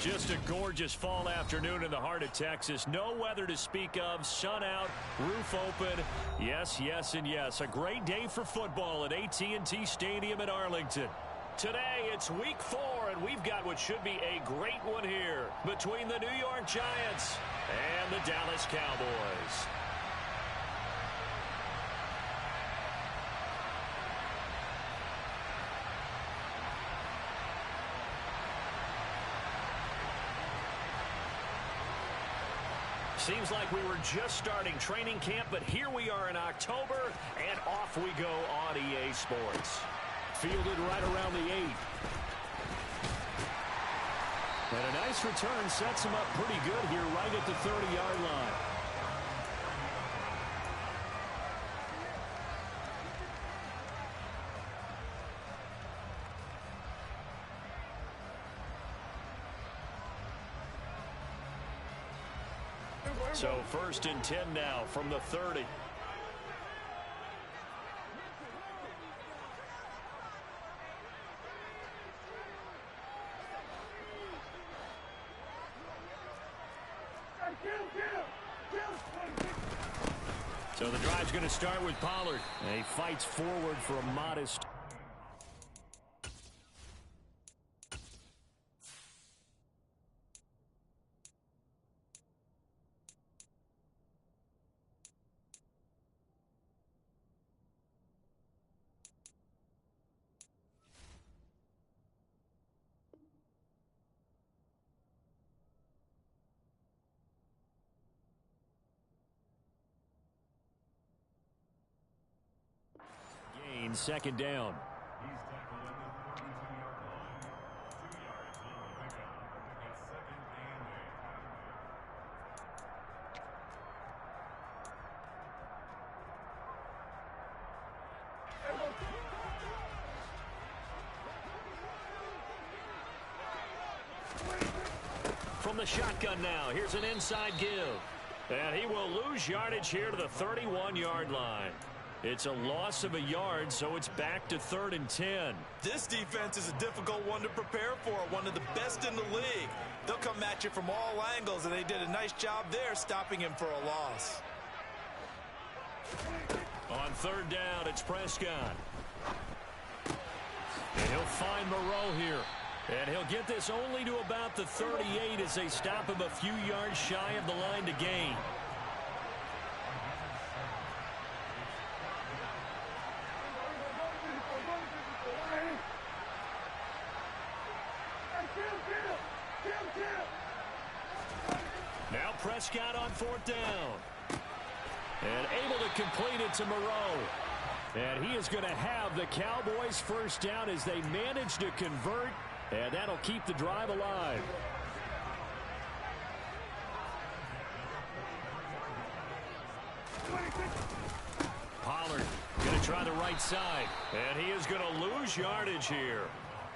Just a gorgeous fall afternoon in the heart of Texas. No weather to speak of. Sun out, roof open. Yes, yes, and yes. A great day for football at AT&T Stadium in Arlington. Today, it's week 4, and we've got what should be a great one here between the New York Giants and the Dallas Cowboys. Seems like we were just starting training camp, but here we are in October, and off we go on EA Sports. Fielded right around the 8. And a nice return sets him up pretty good here right at the 30-yard line. So 1st and 10 now from the 30. So the drive's going to start with Pollard. And he fights forward for a modest. Gain, 2nd down. From the shotgun now, here's an inside give. And he will lose yardage here to the 31-yard line. It's a loss of a yard, so it's back to 3rd and 10. This defense is a difficult one to prepare for, one of the best in the league. They'll come at you from all angles, and they did a nice job there stopping him for a loss. On 3rd down, it's Prescott. And he'll find Moreau here. And he'll get this only to about the 38 as they stop him a few yards shy of the line to gain. Now Prescott on 4th down. And able to complete it to Moreau. And he is going to have the Cowboys 1st down as they manage to convert. And that'll keep the drive alive. Pollard going to try the right side. And he is going to lose yardage here.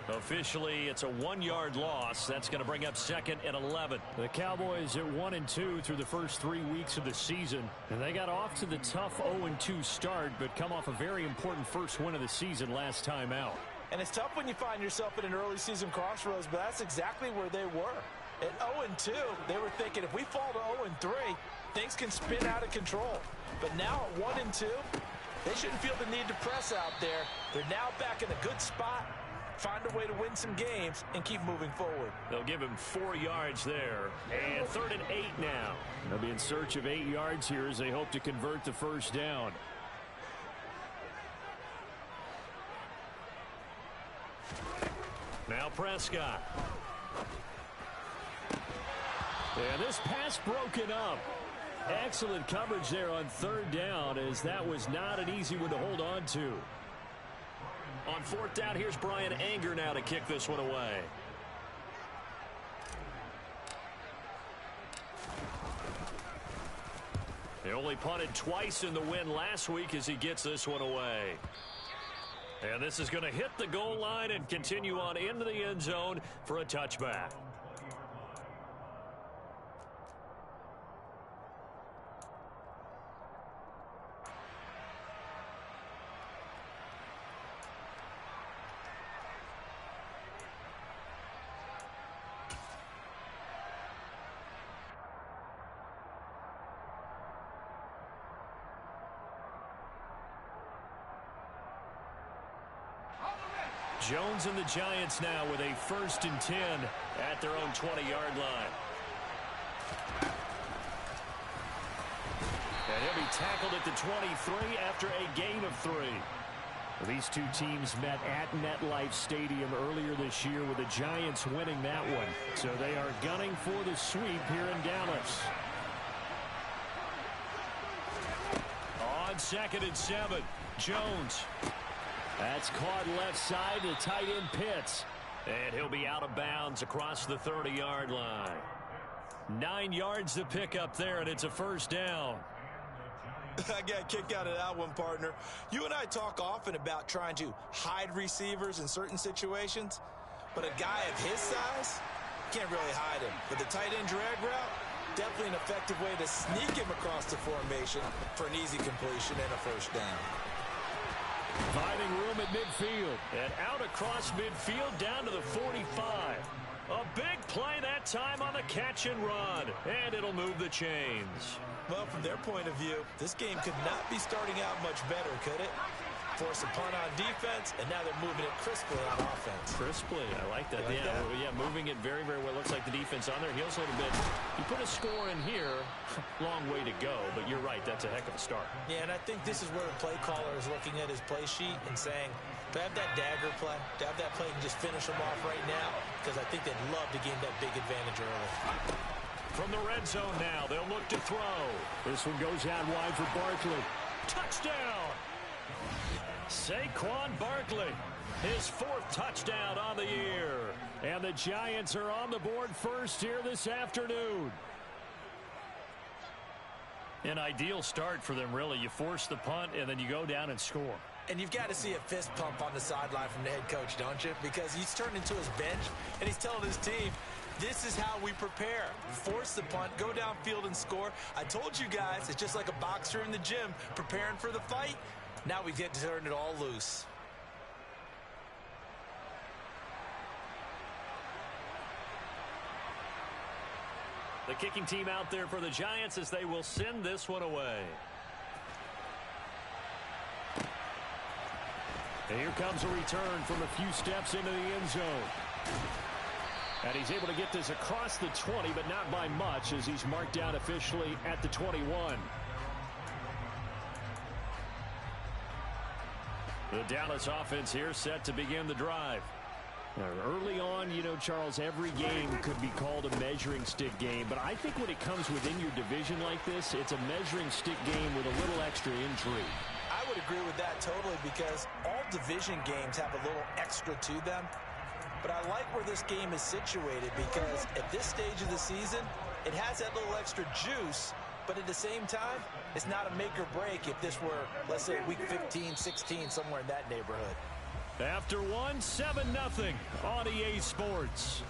Officially, it's a 1-yard loss. That's going to bring up 2nd and 11. The Cowboys at 1-2 through the first 3 weeks of the season. And they got off to the tough 0-2 start, but come off a very important first win of the season last time out. And it's tough when you find yourself at an early season crossroads, but that's exactly where they were. At 0-2, they were thinking if we fall to 0-3, things can spin out of control. But now at 1-2, they shouldn't feel the need to press out there. They're now back in a good spot. Find a way to win some games and keep moving forward. They'll give him 4 yards there. And 3rd and 8 now. They'll be in search of 8 yards here as they hope to convert the 1st down. Now Prescott. And this pass broken up. Excellent coverage there on 3rd down, as that was not an easy one to hold on to. On 4th down, here's Brian Anger now to kick this one away. They only punted twice in the win last week as he gets this one away. And this is going to hit the goal line and continue on into the end zone for a touchback. Jones and the Giants now with a 1st and 10 at their own 20-yard line. And he'll be tackled at the 23 after a gain of 3. These two teams met at MetLife Stadium earlier this year with the Giants winning that one. So they are gunning for the sweep here in Dallas. On 2nd and 7, Jones. That's caught left side to tight end Pitts. And he'll be out of bounds across the 30-yard line. 9 yards to pick up there, and it's a 1st down. I got a kick out of that one, partner. You and I talk often about trying to hide receivers in certain situations, but a guy of his size, can't really hide him. But the tight end drag route, definitely an effective way to sneak him across the formation for an easy completion and a 1st down. Finding room at midfield, and out across midfield down to the 45. A big play that time on the catch and run, and it'll move the chains. Well, from their point of view, this game could not be starting out much better, could it? Force a punt on defense, and now they're moving it crisply on offense. Crisply, I like that. Yeah, moving it very, very well. Looks like the defense on their heels a little bit. You put a score in here, long way to go, but you're right, that's a heck of a start. Yeah, and I think this is where the play caller is looking at his play sheet and saying, to have that dagger play, to have that play and just finish them off right now, because I think they'd love to gain that big advantage early. From the red zone now, they'll look to throw. This one goes out wide for Barkley. Touchdown! Saquon Barkley, his 4th touchdown on the year. And the Giants are on the board first here this afternoon. An ideal start for them, really. You force the punt, and then you go down and score. And you've got to see a fist pump on the sideline from the head coach, don't you? Because he's turned into his bench, and he's telling his team, this is how we prepare. Force the punt, go downfield and score. I told you guys, it's just like a boxer in the gym preparing for the fight. Now we get to turn it all loose. The kicking team out there for the Giants as they will send this one away. And here comes a return from a few steps into the end zone. And he's able to get this across the 20, but not by much as he's marked down officially at the 21. The Dallas offense here set to begin the drive. Early on, you know, Charles, every game could be called a measuring stick game. But I think when it comes within your division like this, it's a measuring stick game with a little extra intrigue. I would agree with that totally because all division games have a little extra to them. But I like where this game is situated because at this stage of the season, it has that little extra juice. But at the same time, it's not a make or break if this were, let's say, week 15, 16, somewhere in that neighborhood. After one, 7-0 on EA Sports.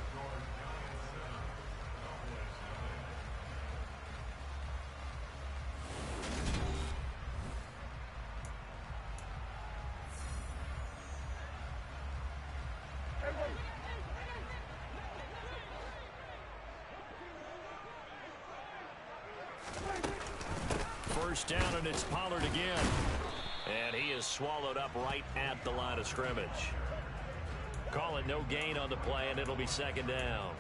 First down, and it's Pollard again. And he is swallowed up right at the line of scrimmage. Call it no gain on the play, and it'll be 2nd down.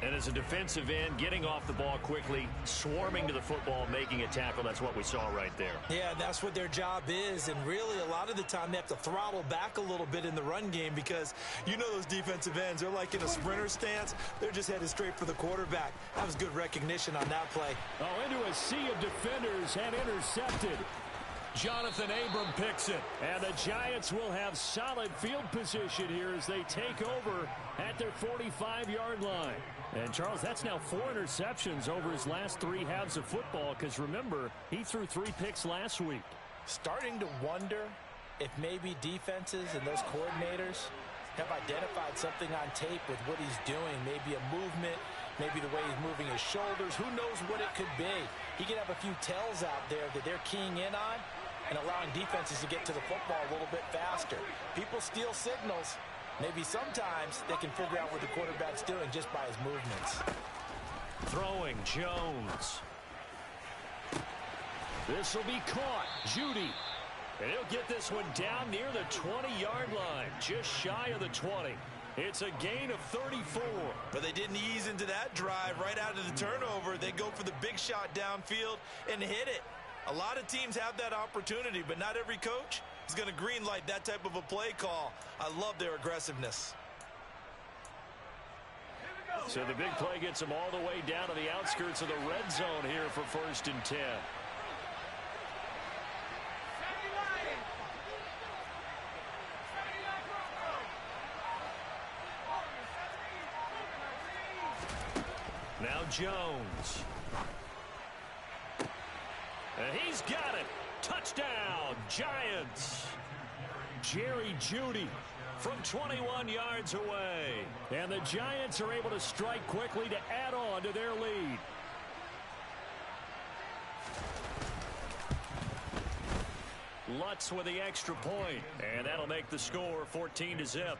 And as a defensive end, getting off the ball quickly, swarming to the football, making a tackle, that's what we saw right there. Yeah, that's what their job is. And really, a lot of the time, they have to throttle back a little bit in the run game because you know those defensive ends, they're like in a sprinter stance. They're just headed straight for the quarterback. That was good recognition on that play. Oh, into a sea of defenders and intercepted. Jonathan Abram picks it, and the Giants will have solid field position here as they take over at their 45-yard line. And, Charles, that's now 4 interceptions over his last 3 halves of football because, remember, he threw 3 picks last week. Starting to wonder if maybe defenses and those coordinators have identified something on tape with what he's doing, maybe a movement, maybe the way he's moving his shoulders. Who knows what it could be? He could have a few tells out there that they're keying in on and allowing defenses to get to the football a little bit faster. People steal signals. Maybe sometimes they can figure out what the quarterback's doing just by his movements. Throwing Jones. This will be caught. Judy. And he'll get this one down near the 20-yard line, just shy of the 20. It's a gain of 34. But they didn't ease into that drive right out of the turnover. They go for the big shot downfield and hit it. A lot of teams have that opportunity, but not every coach is going to green light that type of a play call. I love their aggressiveness. So the big play gets them all the way down to the outskirts of the red zone here for 1st and 10. Now Jones. And he's got it. Touchdown, Giants. Jerry Jeudy from 21 yards away. And the Giants are able to strike quickly to add on to their lead. Lutz with the extra point. And that'll make the score 14-0.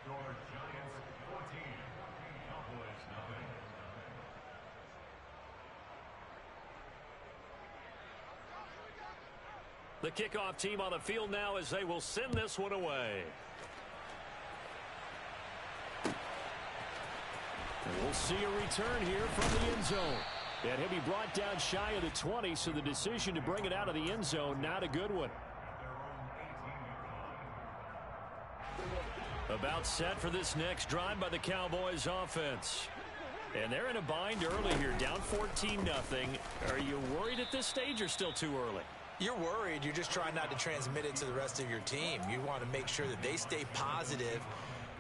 The kickoff team on the field now as they will send this one away. We'll see a return here from the end zone. And he'll be brought down shy of the 20, so the decision to bring it out of the end zone, not a good one. About set for this next drive by the Cowboys offense. And they're in a bind early here, down 14-0. Are you worried at this stage or still too early? You're worried. You're just trying not to transmit it to the rest of your team. You want to make sure that they stay positive.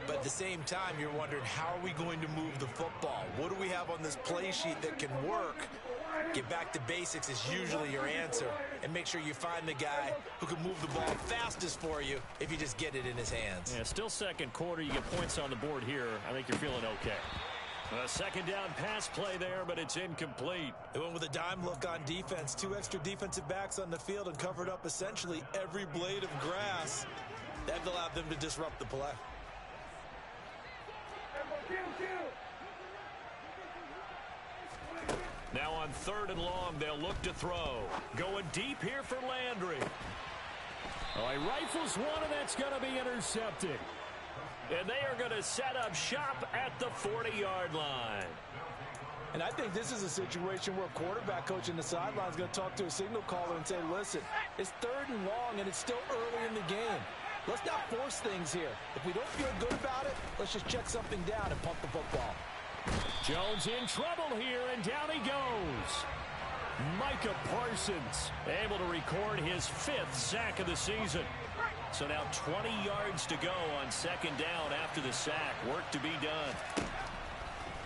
But at the same time, you're wondering, how are we going to move the football? What do we have on this play sheet that can work? Get back to basics is usually your answer. And make sure you find the guy who can move the ball fastest for you if you just get it in his hands. Yeah, still second quarter. You get points on the board here. I think you're feeling okay. A second down pass play there, but it's incomplete. They went with a dime look on defense. 2 extra defensive backs on the field and covered up essentially every blade of grass. That allowed them to disrupt the play. Now on 3rd and long, they'll look to throw. Going deep here for Landry. Oh, he rifles one, and that's going to be intercepted. And they are going to set up shop at the 40-yard line. And I think this is a situation where a quarterback coach in the sideline is going to talk to a signal caller and say, listen, it's 3rd and long, and it's still early in the game. Let's not force things here. If we don't feel good about it, let's just check something down and punt the football. Jones in trouble here, and down he goes. Micah Parsons able to record his 5th sack of the season. So now 20 yards to go on 2nd down after the sack. Work to be done.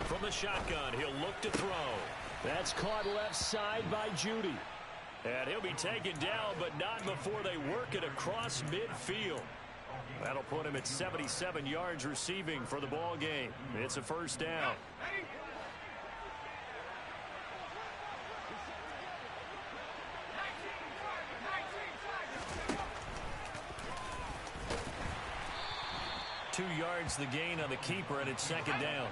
From the shotgun, he'll look to throw. That's caught left side by Jeudy. And he'll be taken down, but not before they work it across midfield. That'll put him at 77 yards receiving for the ball game. It's a 1st down. Two yards the gain on the keeper, and it's 2nd down.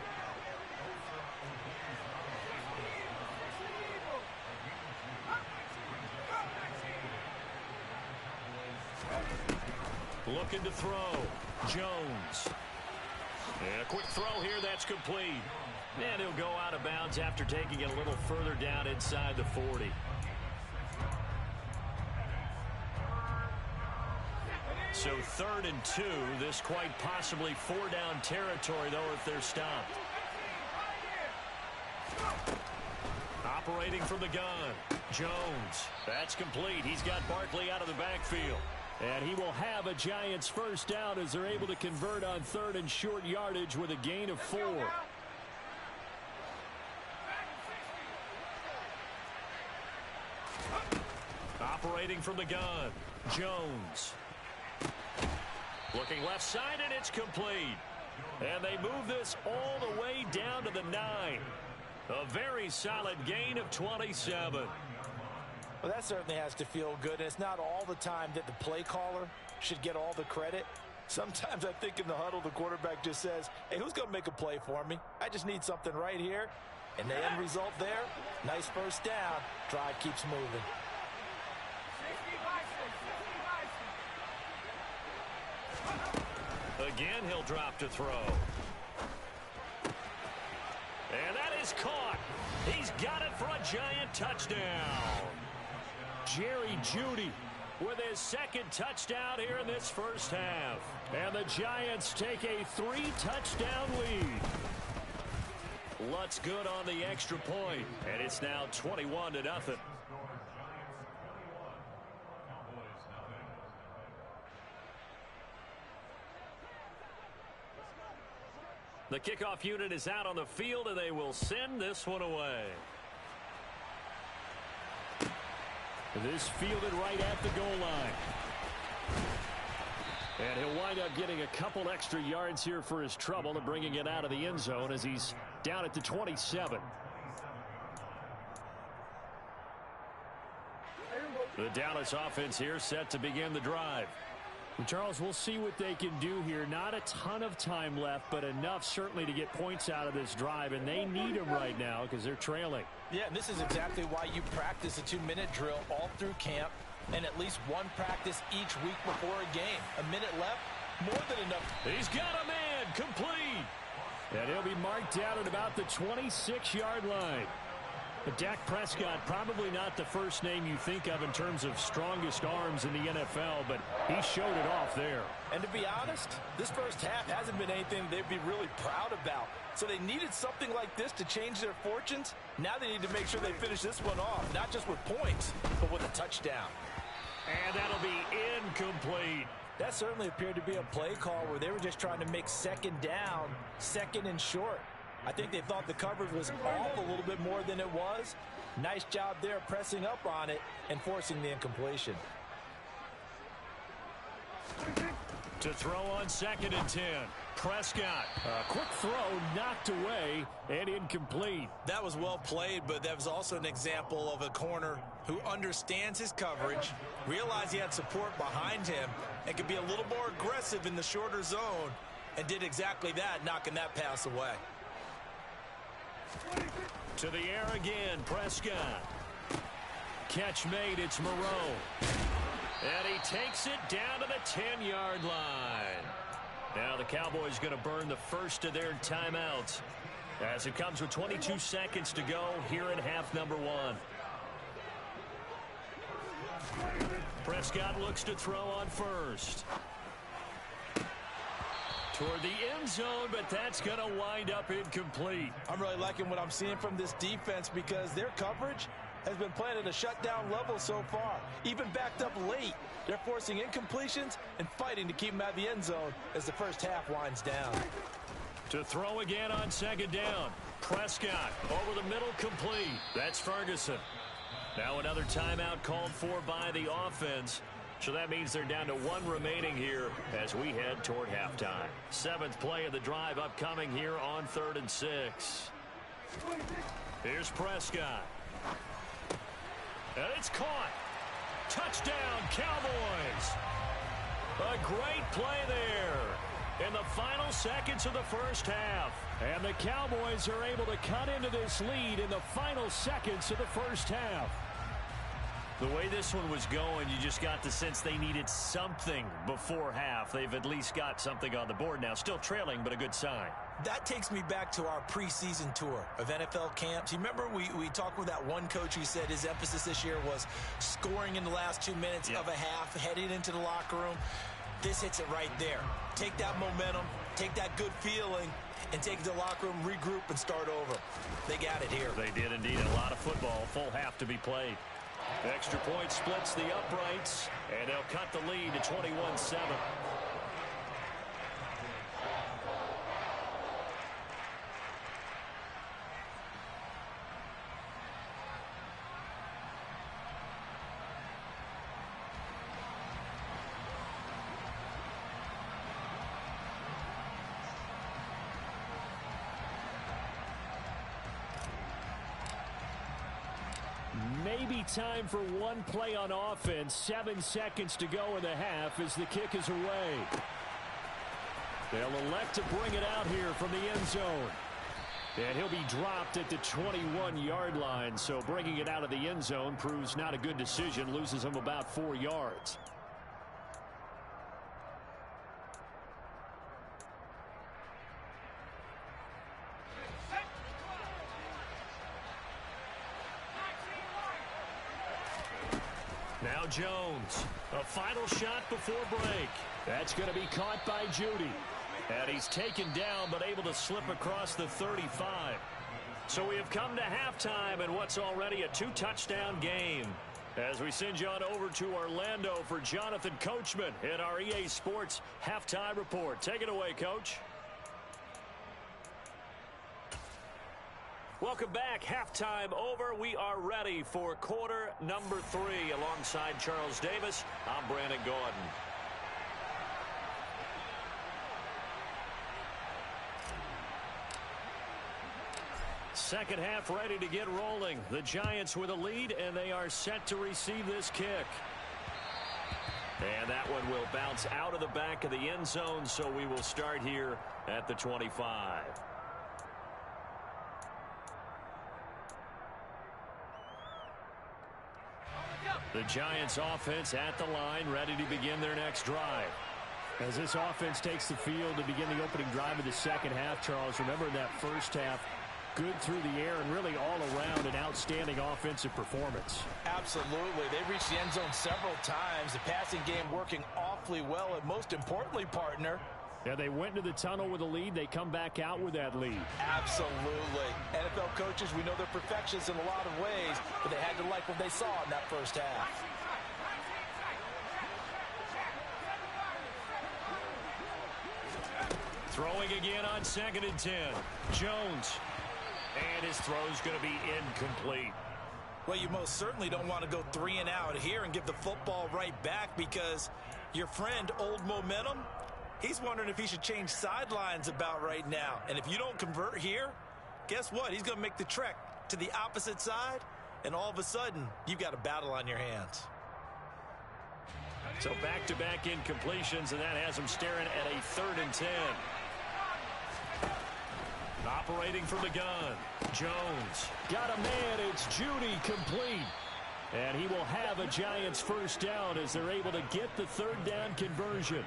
Looking to throw. Jones. And a quick throw here, that's complete. And he'll go out of bounds after taking it a little further down inside the 40. So 3rd and 2. This quite possibly 4-down territory, though, if they're stopped. Operating from the gun. Jones. That's complete. He's got Barkley out of the backfield. And he will have a Giants 1st down as they're able to convert on 3rd and short yardage with a gain of 4. Operating from the gun. Jones. Looking left side, and it's complete. And they move this all the way down to the 9. A very solid gain of 27. Well, that certainly has to feel good. And it's not all the time that the play caller should get all the credit. Sometimes I think in the huddle, the quarterback just says, hey, who's going to make a play for me? I just need something right here. And the end result there, nice 1st down. Drive keeps moving. Again, he'll drop to throw. And that is caught. He's got it for a giant touchdown. Jerry Jeudy with his second touchdown here in this first half. And the Giants take a 3-touchdown lead. Lutz good on the extra point, and it's now 21-0. The kickoff unit is out on the field, and they will send this one away. This fielded right at the goal line. And he'll wind up getting a couple extra yards here for his trouble and bringing it out of the end zone as he's down at the 27. The Dallas offense here set to begin the drive. And Charles, we'll see what they can do here. Not a ton of time left, but enough certainly to get points out of this drive, and they need them right now because they're trailing. Yeah, and this is exactly why you practice a 2-minute drill all through camp and at least one practice each week before a game. A minute left, more than enough. He's got a man, complete. And he'll be marked down at about the 26-yard line. But Dak Prescott, probably not the first name you think of in terms of strongest arms in the NFL, but he showed it off there. And to be honest, this first half hasn't been anything they'd be really proud about. So they needed something like this to change their fortunes. Now they need to make sure they finish this one off, not just with points, but with a touchdown. And that'll be incomplete. That certainly appeared to be a play call where they were just trying to make second down, second and short. I think they thought the coverage was off a little bit more than it was. Nice job there pressing up on it and forcing the incompletion. To throw on 2nd and 10. Prescott. A quick throw knocked away and incomplete. That was well played, but that was also an example of a corner who understands his coverage, realized he had support behind him, and could be a little more aggressive in the shorter zone, and did exactly that, knocking that pass away. To the air again, Prescott. Catch made, it's Moreau. And he takes it down to the 10-yard line. Now the Cowboys going to burn the first of their timeouts as it comes with 22 seconds to go here in half number 1. Prescott looks to throw on first. Toward the end zone, but that's going to wind up incomplete. I'm really liking what I'm seeing from this defense because their coverage has been playing at a shutdown level so far. Even backed up late, they're forcing incompletions and fighting to keep them out of the end zone as the first half winds down. To throw again on 2nd down. Prescott over the middle, complete. That's Ferguson. Now another timeout called for by the offense. So that means they're down to 1 remaining here as we head toward halftime. 7th play of the drive upcoming here on 3rd and 6. Here's Prescott. And it's caught. Touchdown, Cowboys. A great play there in the final seconds of the first half. And the Cowboys are able to cut into this lead in the final seconds of the first half. The way this one was going, you just got the sense they needed something before half. They've at least got something on the board now. Still trailing, but a good sign. That takes me back to our preseason tour of NFL camps. You remember we talked with that one coach who said his emphasis this year was scoring in the last 2 minutes of a half, heading into the locker room. This hits it right there. Take that momentum, take that good feeling, and take it to the locker room, regroup, and start over. They got it here. They did indeed. A lot of football, full half to be played. Extra point splits the uprights, and they'll cut the lead to 21-7. Maybe time for one play on offense. 7 seconds to go in the half as the kick is away. They'll elect to bring it out here from the end zone. And he'll be dropped at the 21-yard line. So bringing it out of the end zone proves not a good decision. Loses him about 4 yards. Now Jones. A final shot before break. That's going to be caught by Judy. And he's taken down but able to slip across the 35. So we have come to halftime in what's already a 2-touchdown game. As we send you on over to Orlando for Jonathan Coachman in our EA Sports Halftime Report. Take it away, Coach. Welcome back. Halftime over. We are ready for quarter number 3. Alongside Charles Davis, I'm Brandon Gordon. Second half ready to get rolling. The Giants with a lead, and they are set to receive this kick. And that one will bounce out of the back of the end zone, so we will start here at the 25. The Giants offense at the line, ready to begin their next drive. As this offense takes the field to begin the opening drive of the second half, Charles, remember in that first half, good through the air and really all around an outstanding offensive performance. Absolutely. They reached the end zone several times. The passing game working awfully well, and most importantly, partner, yeah, they went into the tunnel with a lead. They come back out with that lead. Absolutely. NFL coaches, we know they're perfectionists in a lot of ways, but they had to like what they saw in that first half. Throwing again on 2nd and 10. Jones. And his throw's going to be incomplete. Well, you most certainly don't want to go 3 and out here and give the football right back, because your friend, Old Momentum, he's wondering if he should change sidelines about right now. And if you don't convert here, guess what? He's going to make the trek to the opposite side, and all of a sudden, you've got a battle on your hands. So back-to-back incompletions, and that has him staring at a 3rd and 10. Operating from the gun, Jones. Got a man, it's Judy, complete. And he will have a Giants first down as they're able to get the 3rd down conversion.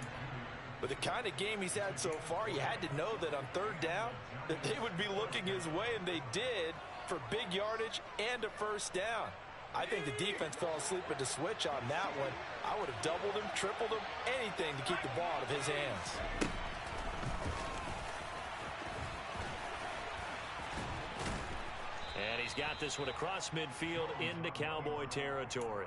With the kind of game he's had so far, you had to know that on 3rd down, that they would be looking his way, and they did, for big yardage and a first down. I think the defense fell asleep at the switch on that one. I would have doubled him, tripled him, anything to keep the ball out of his hands. And he's got this one across midfield into Cowboy territory.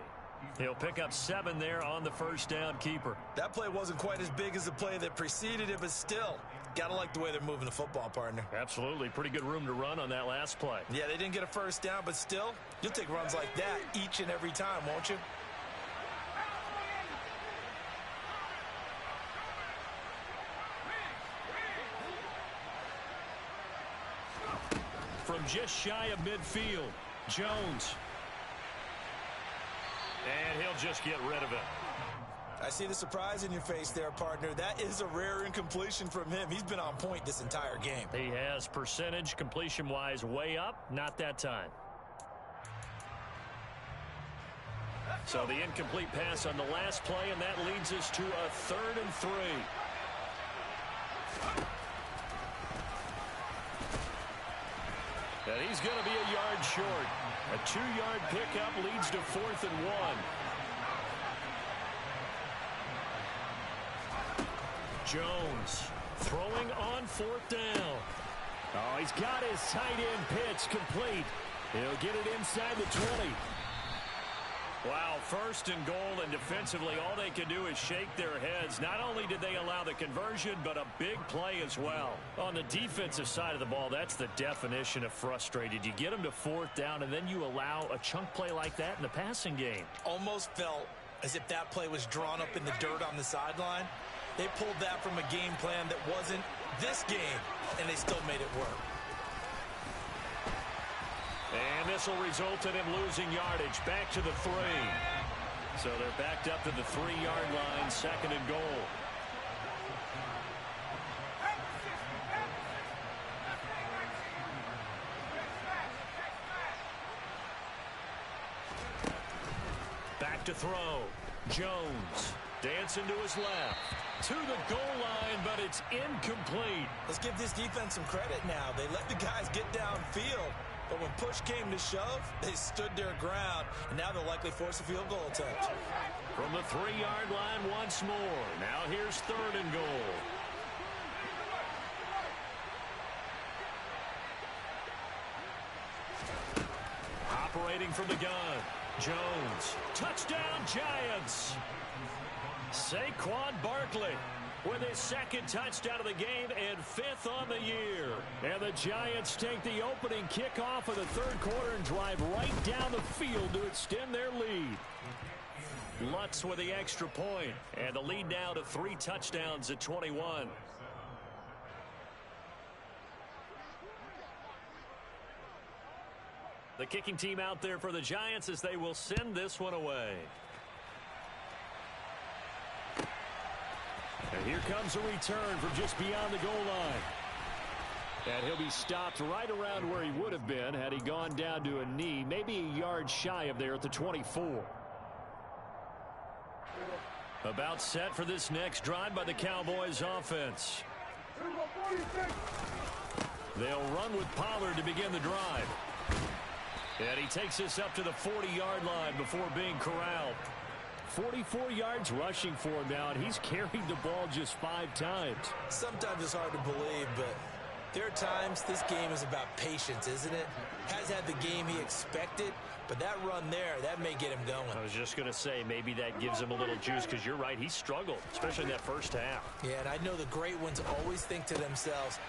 He'll pick up 7 there on the first down keeper. That play wasn't quite as big as the play that preceded it, but still, gotta like the way they're moving the football, partner. Absolutely. Pretty good room to run on that last play. Yeah, they didn't get a first down, but still, you'll take runs like that each and every time, won't you? From just shy of midfield, Jones. And he'll just get rid of it. I see the surprise in your face there, partner. That is a rare incompletion from him. He's been on point this entire game. He has percentage completion-wise way up, not that time. So the incomplete pass on the last play, and that leads us to a 3rd and 3. And he's going to be a yard short. A 2-yard pickup leads to 4th and 1. Jones throwing on 4th down. Oh, he's got his tight end pitch complete. He'll get it inside the 20. Wow, 1st and goal, and defensively all they can do is shake their heads. Not only did they allow the conversion, but a big play as well. On the defensive side of the ball, that's the definition of frustrated. You get them to 4th down, and then you allow a chunk play like that in the passing game. Almost felt as if that play was drawn up in the dirt on the sideline. They pulled that from a game plan that wasn't this game, and they still made it work. And this will result in him losing yardage back to the 3. So they're backed up to the 3-yard line, 2nd and goal. Back to throw. Jones dancing to his left. To the goal line, but it's incomplete. Let's give this defense some credit now. They let the guys get downfield. But when push came to shove, they stood their ground, and now they'll likely force a field goal attempt. From the 3-yard line once more. Now here's 3rd and goal. Operating from the gun. Jones. Touchdown, Giants. Saquon Barkley with his 2nd touchdown of the game and 5th on the year. And the Giants take the opening kickoff of the 3rd quarter and drive right down the field to extend their lead. Lutz with the extra point, and the lead now to 3 touchdowns at 21. The kicking team out there for the Giants as they will send this one away. And here comes a return from just beyond the goal line. And he'll be stopped right around where he would have been had he gone down to a knee, maybe a yard shy of there at the 24. About set for this next drive by the Cowboys offense. They'll run with Pollard to begin the drive. And he takes this up to the 40-yard line before being corralled. 44 yards rushing for him now, and he's carried the ball just 5 times. Sometimes it's hard to believe, but there are times this game is about patience, isn't it? Has had the game he expected, but that run there, that may get him going. I was just going to say, maybe that gives him a little juice, because you're right, he struggled, especially in that first half. Yeah, and I know the great ones always think to themselves,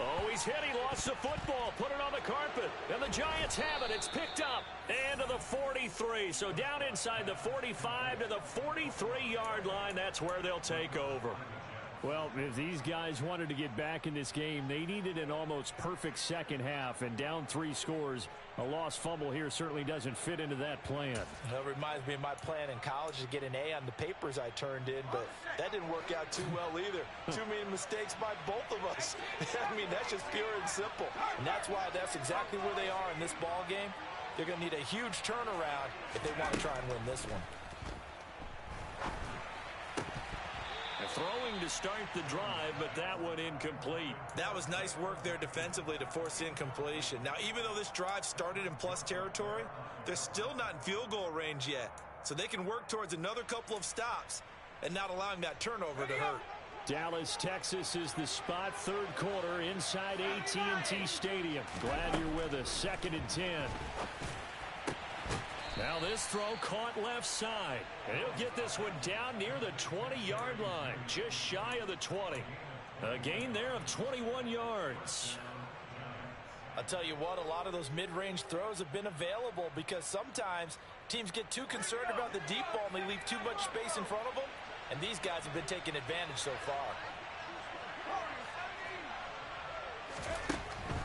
Oh, he's hit, he lost the football, put it on the carpet, and the Giants have it. It's picked up, and to the 43. So down inside the 45 to the 43-yard line, that's where they'll take over. Well, if these guys wanted to get back in this game, they needed an almost perfect second half, and down 3 scores. A lost fumble here certainly doesn't fit into that plan. That reminds me of my plan in college to get an A on the papers I turned in, but that didn't work out too well either. Too many mistakes by both of us. I mean, that's just pure and simple. And that's why that's exactly where they are in this ball game. They're going to need a huge turnaround if they want to try and win this one. Throwing to start the drive, but that one incomplete. That was nice work there defensively to force incompletion. Now, even though this drive started in plus territory, they're still not in field goal range yet. So they can work towards another couple of stops and not allowing that turnover to hurt. Dallas, Texas is the spot, 3rd quarter inside AT&T Stadium. Glad you're with us. 2nd and 10. Now this throw caught left side. And he'll get this one down near the 20-yard line, just shy of the 20. A gain there of 21 yards. I'll tell you what, a lot of those mid-range throws have been available because sometimes teams get too concerned about the deep ball and they leave too much space in front of them. And these guys have been taking advantage so far.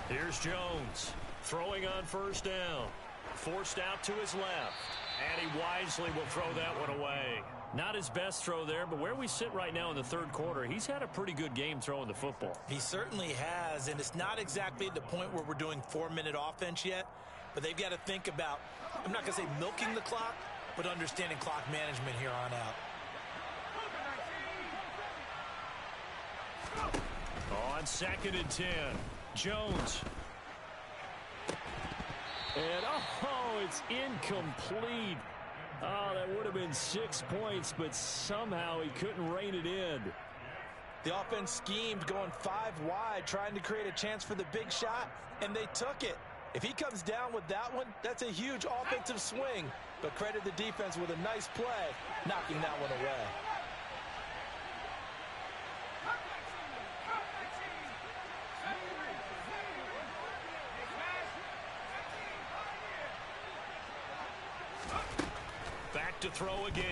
Here's Jones throwing on 1st down. Forced out to his left. And he wisely will throw that one away. Not his best throw there, but where we sit right now in the 3rd quarter, he's had a pretty good game throwing the football. He certainly has, and it's not exactly at the point where we're doing 4-minute offense yet, but they've got to think about, I'm not going to say milking the clock, but understanding clock management here on out. On 2nd and 10, Jones. And, oh, it's incomplete. Oh, that would have been 6 points, but somehow he couldn't rein it in. The offense schemed going 5 wide, trying to create a chance for the big shot, and they took it. If he comes down with that one, that's a huge offensive swing. But credit the defense with a nice play, knocking that one away. Back to throw again.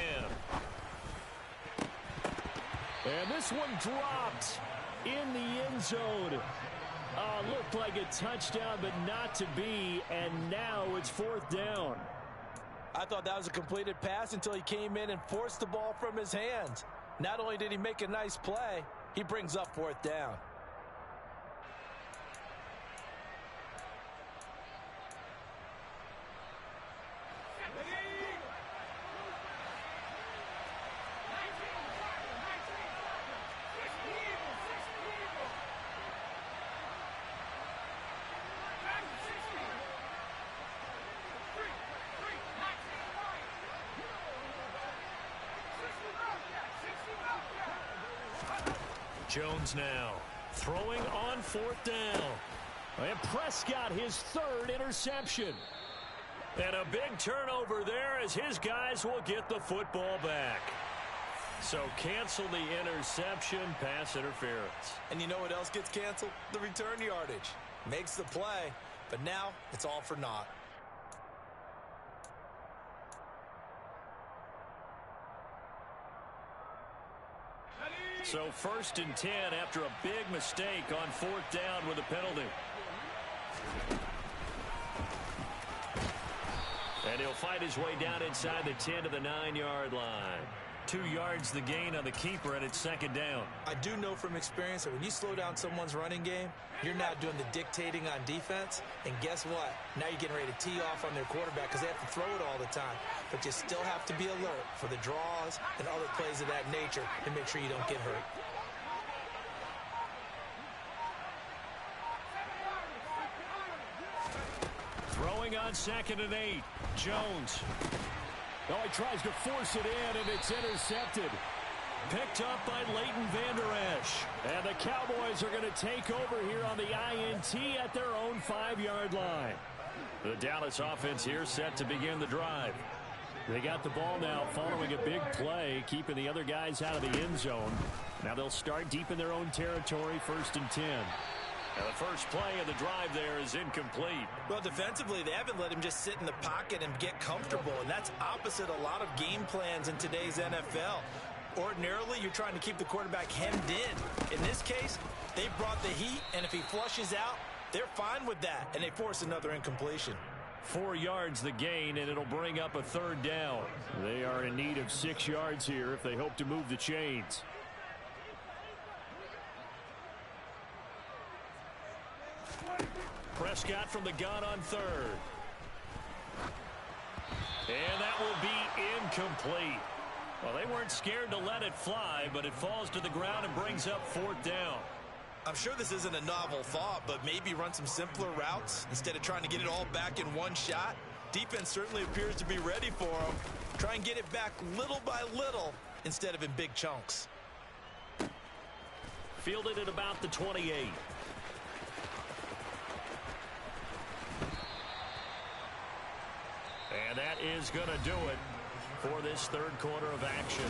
And this one dropped in the end zone. Looked like a touchdown, but not to be. And now it's 4th down. I thought that was a completed pass until he came in and forced the ball from his hands. Not only did he make a nice play, he brings up 4th down. Jones now throwing on 4th down. And Prescott, his 3rd interception. And a big turnover there as his guys will get the football back. So cancel the interception, pass interference. And you know what else gets canceled? The return yardage. Makes the play, but now it's all for naught. So 1st and 10 after a big mistake on 4th down with a penalty. And he'll fight his way down inside the 10 to the 9-yard line. 2 yards the gain on the keeper, and it's 2nd down. I do know from experience that when you slow down someone's running game, you're now doing the dictating on defense. And guess what? Now you're getting ready to tee off on their quarterback because they have to throw it all the time. But you still have to be alert for the draws and other plays of that nature to make sure you don't get hurt. Throwing on 2nd and 8. Jones. Oh, he tries to force it in, and it's intercepted. Picked up by Leighton Vander Esch. And the Cowboys are going to take over here on the INT at their own 5-yard line. The Dallas offense here set to begin the drive. They got the ball now following a big play, keeping the other guys out of the end zone. Now they'll start deep in their own territory, 1st and 10. Now the first play of the drive there is incomplete. Well, defensively, they haven't let him just sit in the pocket and get comfortable, and that's opposite a lot of game plans in today's NFL. Ordinarily, you're trying to keep the quarterback hemmed in. In this case, they brought the heat, and if he flushes out, they're fine with that, and they force another incompletion. 4 yards the gain, and it'll bring up a 3rd down. They are in need of 6 yards here if they hope to move the chains. Prescott from the gun on 3rd. And that will be incomplete. Well, they weren't scared to let it fly, but it falls to the ground and brings up 4th down. I'm sure this isn't a novel thought, but maybe run some simpler routes instead of trying to get it all back in one shot. Defense certainly appears to be ready for them. Try and get it back little by little instead of in big chunks. Fielded at about the 28. And that is going to do it for this 3rd quarter of action.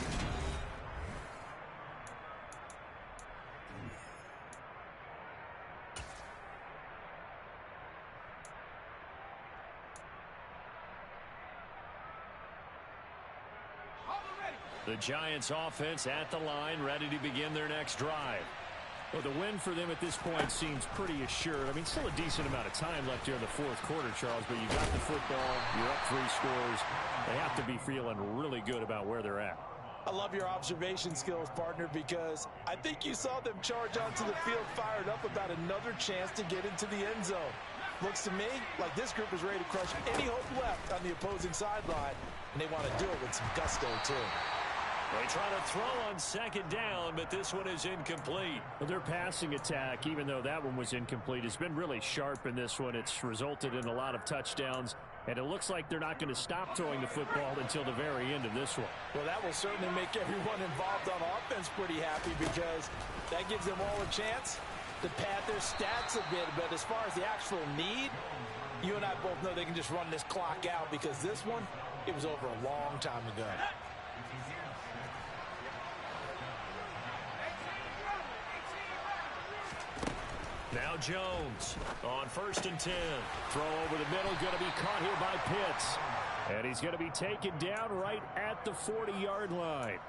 The Giants offense at the line, ready to begin their next drive. Well, the win for them at this point seems pretty assured. I mean, still a decent amount of time left here in the 4th quarter, Charles, but you got the football, you're up 3 scores. They have to be feeling really good about where they're at. I love your observation skills, partner, because I think you saw them charge onto the field fired up about another chance to get into the end zone. Looks to me like this group is ready to crush any hope left on the opposing sideline, and they want to do it with some gusto, too. They try to throw on 2nd down, but this one is incomplete. Well, their passing attack, even though that one was incomplete, has been really sharp in this one. It's resulted in a lot of touchdowns, and it looks like they're not going to stop throwing the football until the very end of this one. Well, that will certainly make everyone involved on offense pretty happy because that gives them all a chance to pad their stats a bit. But as far as the actual need, you and I both know they can just run this clock out because this one, it was over a long time ago. Now Jones on 1st and 10. Throw over the middle, going to be caught here by Pitts. And he's going to be taken down right at the 40-yard line.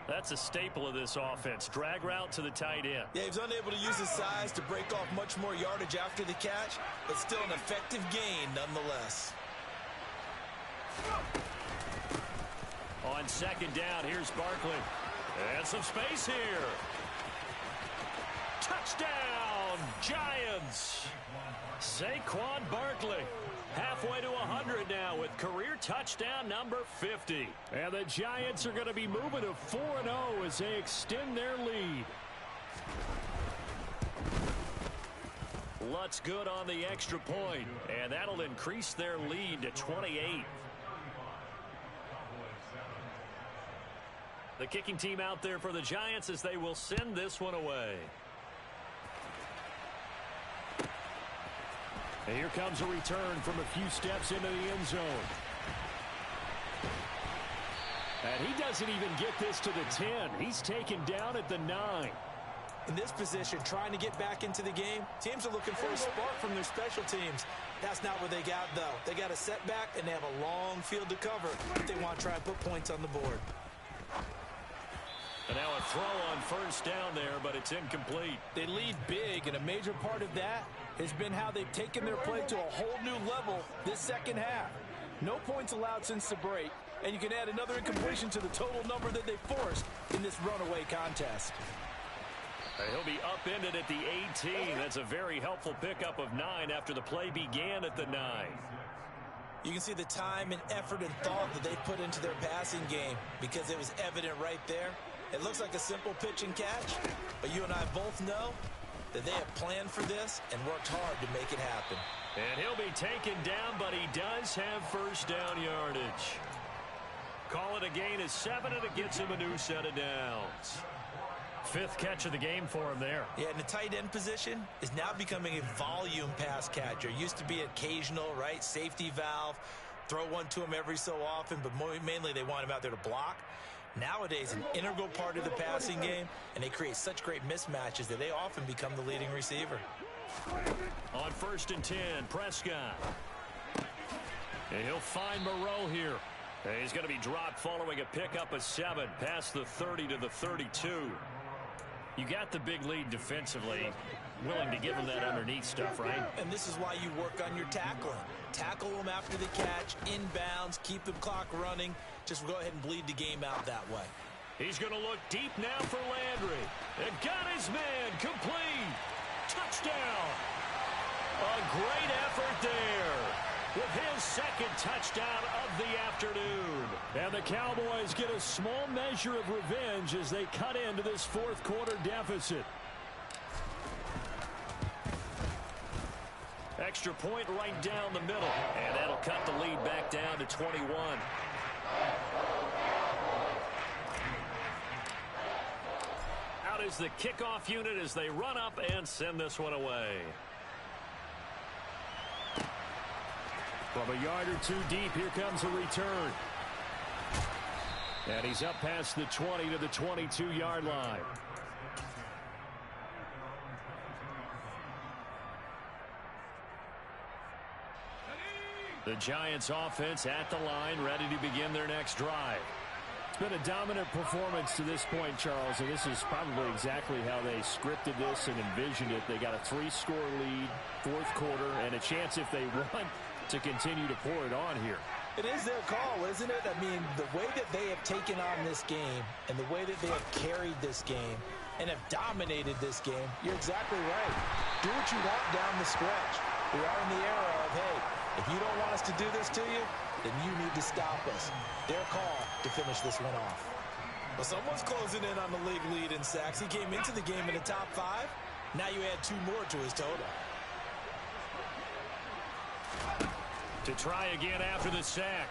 That's a staple of this offense. Drag route to the tight end. Yeah, he was unable to use his size to break off much more yardage after the catch, but still an effective gain nonetheless. On 2nd down, here's Barkley. And some space here. Touchdown, Giants. Saquon Barkley. Halfway to 100 now with career touchdown number 50. And the Giants are going to be moving to 4-0 as they extend their lead. Lutz good on the extra point, and that'll increase their lead to 28. The kicking team out there for the Giants as they will send this one away. And here comes a return from a few steps into the end zone. And he doesn't even get this to the 10. He's taken down at the 9. In this position, trying to get back into the game, teams are looking for a spark from their special teams. That's not what they got, though. They got a setback, and they have a long field to cover if they want to try and put points on the board. And now a throw on first down there, but it's incomplete. They lead big, and a major part of that has been how they've taken their play to a whole new level this second half. No points allowed since the break, and you can add another incompletion to the total number that they forced in this runaway contest. He'll be upended at the 18. That's a very helpful pickup of 9 after the play began at the 9. You can see the time and effort and thought that they put into their passing game because it was evident right there. It looks like a simple pitch and catch, but you and I both know that they have planned for this and worked hard to make it happen. And he'll be taken down, but he does have first down yardage. Call it a gain of 7, and it gets him a new set of downs. 5th catch of the game for him there. Yeah, and the tight end position is now becoming a volume pass catcher. Used to be occasional, right? Safety valve. Throw one to him every so often, but mainly they want him out there to block. Nowadays, an integral part of the passing game, and they create such great mismatches that they often become the leading receiver. On 1st and 10, Prescott. And he'll find Moreau here. And he's going to be dropped following a pickup of 7 past the 30 to the 32. You got the big lead defensively, willing to give them that underneath stuff, right? And this is why you work on your tackling. Tackle them after the catch, inbounds, keep the clock running. Just go ahead and bleed the game out that way. He's going to look deep now for Landry. And got his man complete. Touchdown. A great effort there with his 2nd touchdown of the afternoon. And the Cowboys get a small measure of revenge as they cut into this 4th quarter deficit. Extra point right down the middle. And that'll cut the lead back down to 21. Out is the kickoff unit as they run up and send this one away. From a yard or 2 deep, here comes a return. And he's up past the 20 to the 22-yard line. The Giants offense at the line, ready to begin their next drive. It's been a dominant performance to this point, Charles, and this is probably exactly how they scripted this and envisioned it. They got a 3-score lead, 4th quarter, and a chance if they want to continue to pour it on here. It is their call, isn't it? I mean, the way that they have taken on this game and the way that they have carried this game and have dominated this game, you're exactly right. Do what you want down the stretch. We are in the era of, hey, if you don't want us to do this to you, then you need to stop us. Their call to finish this one off. Well, someone's closing in on the league lead in sacks. He came into the game in the top 5. Now you add 2 more to his total. To try again after the sack.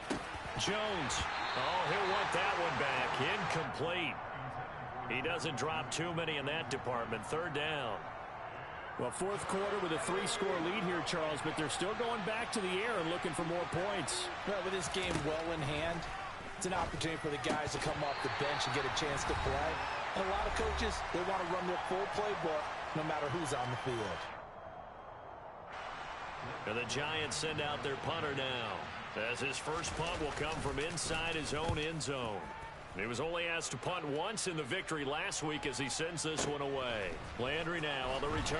Jones. Oh, he'll want that one back. Incomplete. He doesn't drop too many in that department. 3rd down. Well, 4th quarter with a 3-score lead here, Charles, but they're still going back to the air and looking for more points. Well, with this game well in hand, it's an opportunity for the guys to come off the bench and get a chance to play. And a lot of coaches, they want to run their full playbook no matter who's on the field. And the Giants send out their punter now, as his first punt will come from inside his own end zone. He was only asked to punt once in the victory last week as he sends this one away. Landry now on the return.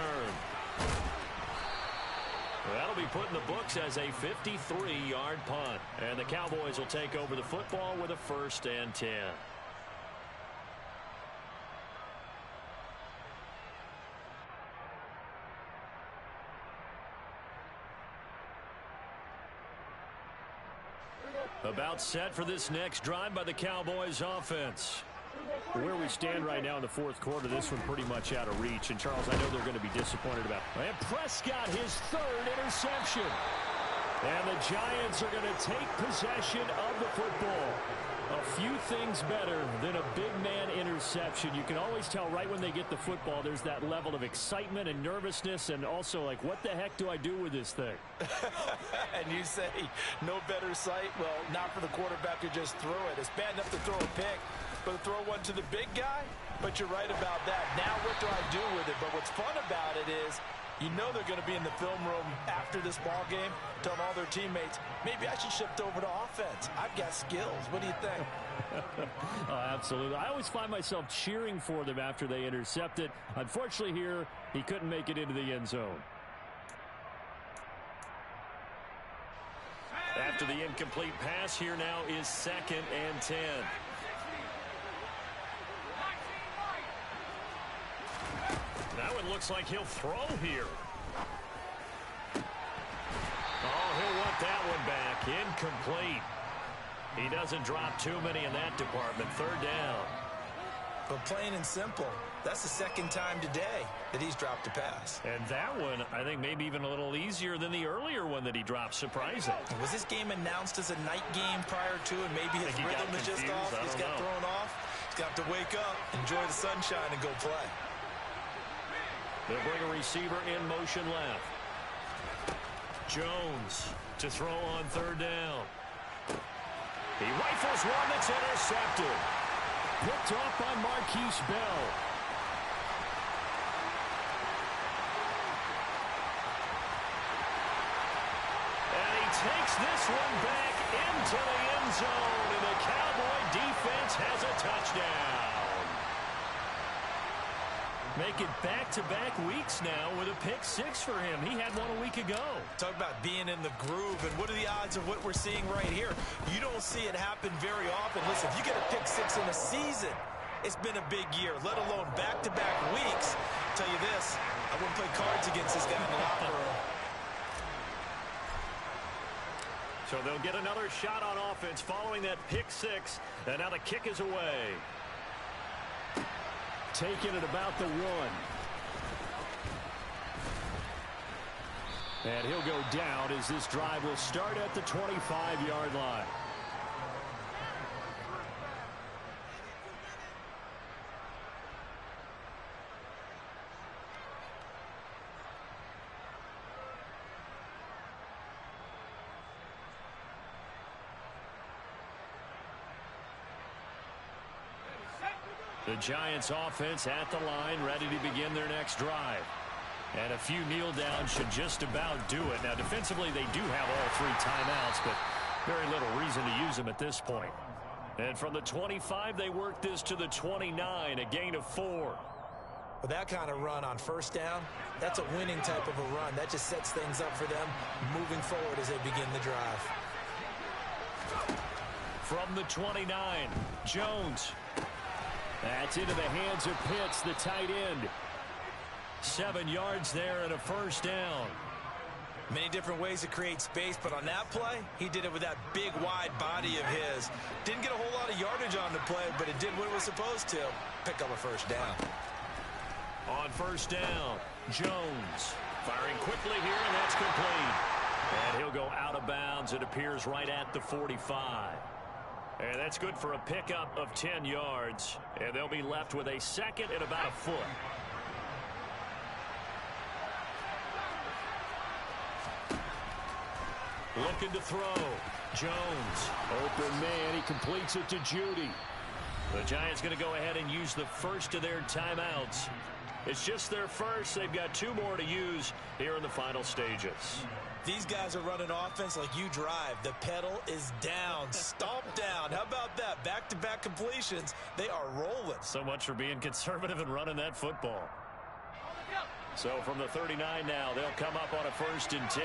That'll be put in the books as a 53-yard punt. And the Cowboys will take over the football with a 1st and 10. About set for this next drive by the Cowboys offense. Where we stand right now in the 4th quarter, this one pretty much out of reach. And, Charles, I know they're going to be disappointed about it. And Prescott, his 3rd interception. And the Giants are going to take possession of the football. A few things better than a big man interception. You can always tell right when they get the football, there's that level of excitement and nervousness, and also like, what the heck do I do with this thing? And you say, no better sight? Well, not for the quarterback who just threw it. It's bad enough to throw a pick, but to throw one to the big guy? But you're right about that. Now what do I do with it? But what's fun about it is, you know they're going to be in the film room after this ball game, telling all their teammates, maybe I should shift over to offense. I've got skills. What do you think? Oh, absolutely. I always find myself cheering for them after they intercept it. Unfortunately here, he couldn't make it into the end zone. After the incomplete pass, here now is 2nd and 10. Now it looks like he'll throw here. Oh, he'll want that one back. Incomplete. He doesn't drop too many in that department. 3rd down. But plain and simple, that's the 2nd time today that he's dropped a pass. And that one, I think, maybe even a little easier than the earlier one that he dropped. Surprising. Was this game announced as a night game prior to, and maybe his rhythm is just off? He's got thrown off. He's got to wake up, enjoy the sunshine, and go play. They'll bring a receiver in motion left. Jones to throw on 3rd down. He rifles one that's intercepted. Picked off by Marquise Bell. And he takes this one back into the end zone, and the Cowboy defense has a touchdown. Make it back-to-back weeks now with a pick-6 for him. He had one a week ago. Talk about being in the groove, and what are the odds of what we're seeing right here? You don't see it happen very often. Listen, if you get a pick-6 in a season, it's been a big year, let alone back-to-back weeks. I'll tell you this, I wouldn't play cards against this guy in the locker room. So they'll get another shot on offense following that pick-6, and now the kick is away. Taken at about the 1. And he'll go down as this drive will start at the 25-yard line. The Giants offense at the line, ready to begin their next drive. And a few kneel downs should just about do it. Now, defensively, they do have all 3 timeouts, but very little reason to use them at this point. And from the 25, they work this to the 29, a gain of 4. With that kind of run on 1st down, that's a winning type of a run. That just sets things up for them moving forward as they begin the drive. From the 29, Jones. That's into the hands of Pitts, the tight end. 7 yards there and a 1st down. Many different ways to create space, but on that play, he did it with that big, wide body of his. Didn't get a whole lot of yardage on the play, but it did what it was supposed to. Pick up a 1st down. On 1st down, Jones firing quickly here, and that's complete. And he'll go out of bounds. It appears right at the 45. And that's good for a pickup of 10 yards. And they'll be left with a 2nd and about a foot. Looking to throw. Jones. Open man. He completes it to Judy. The Giants going to go ahead and use the first of their timeouts. It's just their first. They've got 2 more to use here in the final stages. These guys are running offense like you drive. The pedal is down. Stomp down. How about that? Back-to-back completions. They are rolling. So much for being conservative and running that football. So from the 39 now, they'll come up on a 1st and 10.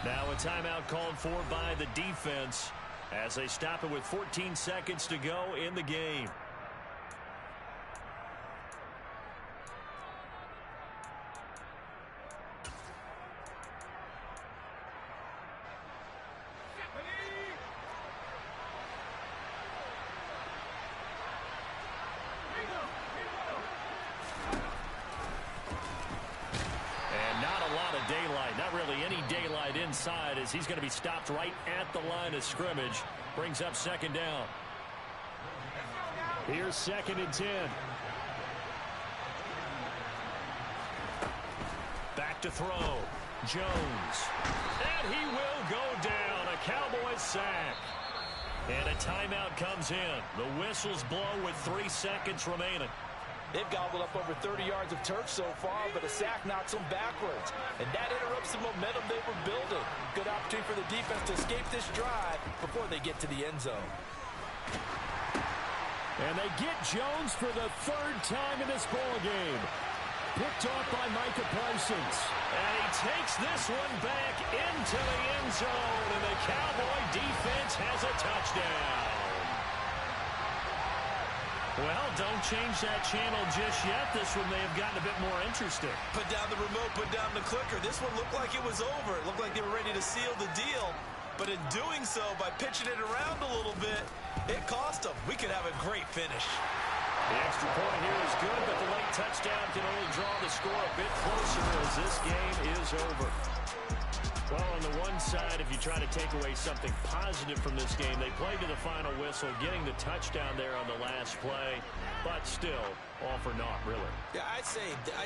Now a timeout called for by the defense as they stop it with 14 seconds to go in the game. outside as he's going to be stopped right at the line of scrimmage. Brings up second down. Here's 2nd and 10. Back to throw. Jones. And he will go down. A Cowboys sack. And a timeout comes in. The whistles blow with 3 seconds remaining. They've gobbled up over 30 yards of turf so far, but a sack knocks them backwards. And that interrupts the momentum they were building. Good opportunity for the defense to escape this drive before they get to the end zone. And they get Jones for the 3rd time in this ball game. Picked off by Micah Parsons. And he takes this one back into the end zone. And the Cowboy defense has a touchdown. Well, don't change that channel just yet. This one may have gotten a bit more interesting. Put down the remote, put down the clicker. This one looked like it was over. It looked like they were ready to seal the deal. But in doing so, by pitching it around a little bit, it cost them. We could have a great finish. The extra point here is good, but the late touchdown can only draw the score a bit closer as this game is over. Well, on the one side, if you try to take away something positive from this game, they played to the final whistle, getting the touchdown there on the last play, but still, all for naught, really. Yeah, I'd say